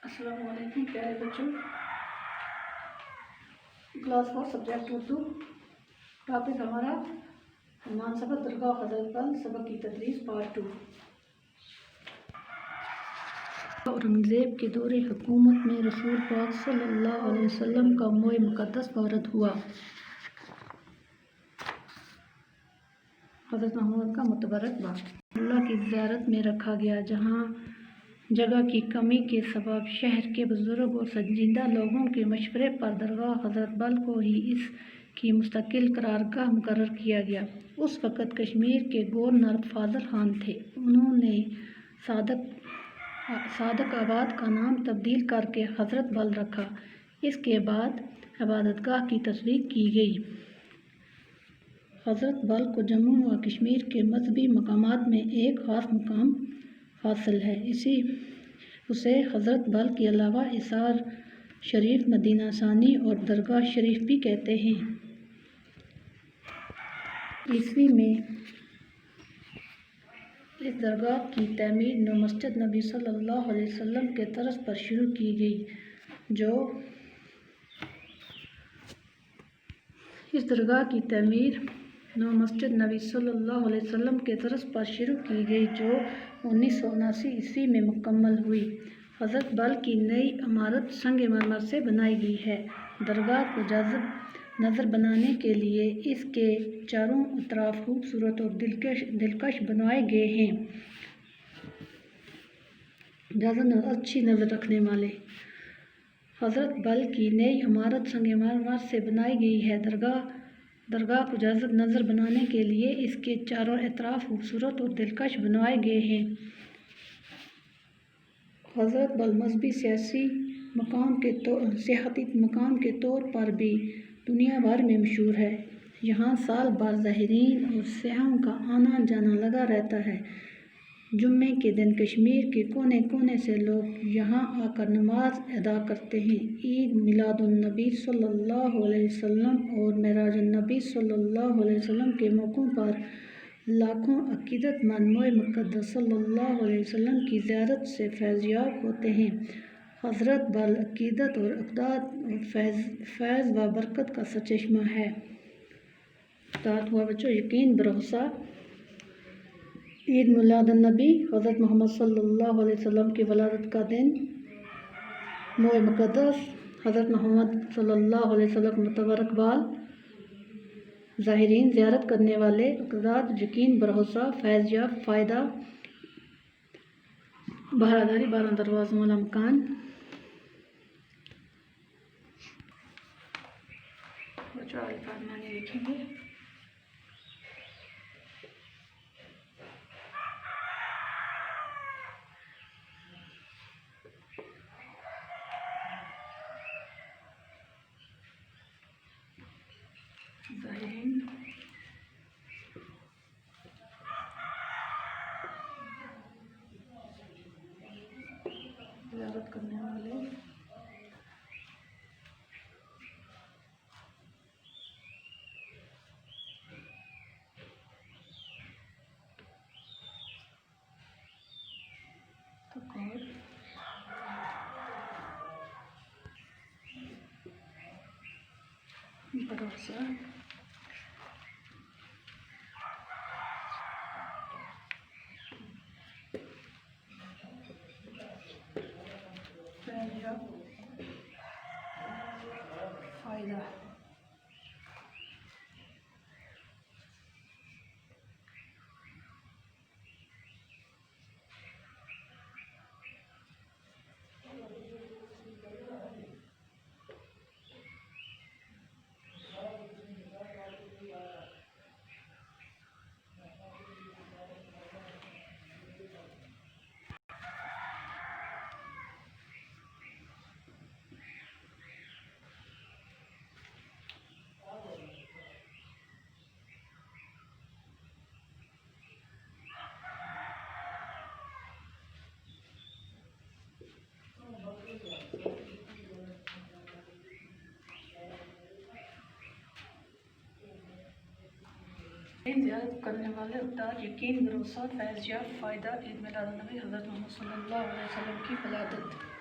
السلام علیکم پیارے بچوں، کلاس 4 سبجیکٹ اردو، ٹاپک ہمارا مناسبت درگاہ حضرت بل، سبق کی تدریس پارٹ 2۔ اورنگزیب کے دور حکومت میں رسول پاک صلی اللہ علیہ وسلم کا موئے مقدس وارد ہوا۔ حضرت محمد کا متبرک باغ اللہ کی زیارت میں رکھا گیا، جہاں جگہ کی کمی کے سبب شہر کے بزرگ اور سنجیدہ لوگوں کے مشورے پر درگاہ حضرت بل کو ہی اس کی مستقل قرارگاہ مقرر کیا گیا۔ اس وقت کشمیر کے گورنر فاضل خان تھے۔ انہوں نے صادق آباد کا نام تبدیل کر کے حضرت بل رکھا۔ اس کے بعد عبادت گاہ کی تصویر کی گئی۔ حضرت بل کو جموں و کشمیر کے مذہبی مقامات میں ایک خاص مقام حاصل ہے۔ اسے حضرت بل کے علاوہ اثار شریف، مدینہ ثانی اور درگاہ شریف بھی کہتے ہیں۔ ء میں اس درگاہ کی تعمیر نو مسجد نبی صلی اللہ علیہ وسلم کے طرز پر شروع کی گئی، جو 1979 ء میں مکمل ہوئی۔ حضرت بل کی نئی عمارت سنگ مرمر سے بنائی گئی ہے۔ درگاہ کو جاذب نظر بنانے کے لیے اس کے چاروں اطراف خوبصورت اور دلکش بنائے گئے ہیں۔ اچھی نظر رکھنے والے حضرت بل کی نئی عمارت سنگ مرمر سے بنائی گئی ہے۔ درگاہ کو جاذب نظر بنانے کے لیے اس کے چاروں اطراف خوبصورت اور دلکش بنائے گئے ہیں۔ حضرت بل مذہبی سیاحتی مقام کے طور پر بھی دنیا بھر میں مشہور ہے۔ یہاں سال بھر زائرین اور سیاحوں کا آنا جانا لگا رہتا ہے۔ جمعے کے دن کشمیر کے کونے کونے سے لوگ یہاں آ کر نماز ادا کرتے ہیں۔ عید میلاد النبی صلی اللہ علیہ وسلم اور معراج النبی صلی اللہ علیہ وسلم کے موقعوں پر لاکھوں عقیدت مند موئے مقدس صلی اللہ علیہ وسلم کی زیارت سے فیض یاب ہوتے ہیں۔ حضرت بل عقیدت اور اقدار اور فیض و برکت کا سرچشمہ ہے۔ یقین بھروسہ عید میلاد النبی، حضرت محمد صلی اللہ علیہ وسلم کی ولادت کا دن، موئے مقدس حضرت محمد صلی اللہ علیہ وسلم کا متبرک بال، زائرین، زیارت کرنے والے، عقیدت، یقین بھروسہ، فیض یاب، فائدہ، بہادری، 12 دروازوں والا مکان۔ لکھیں گے زائرین، زیارت کرنے والے، بھروسہ، فیض یاب، فائدہ۔ زیارت کرنے والے، عقیدت، یقین بھروسہ، فیض یاب، فائدہ۔ عید میلاد النبی، حضرت محمد صلی اللہ علیہ وسلم کی ولادت۔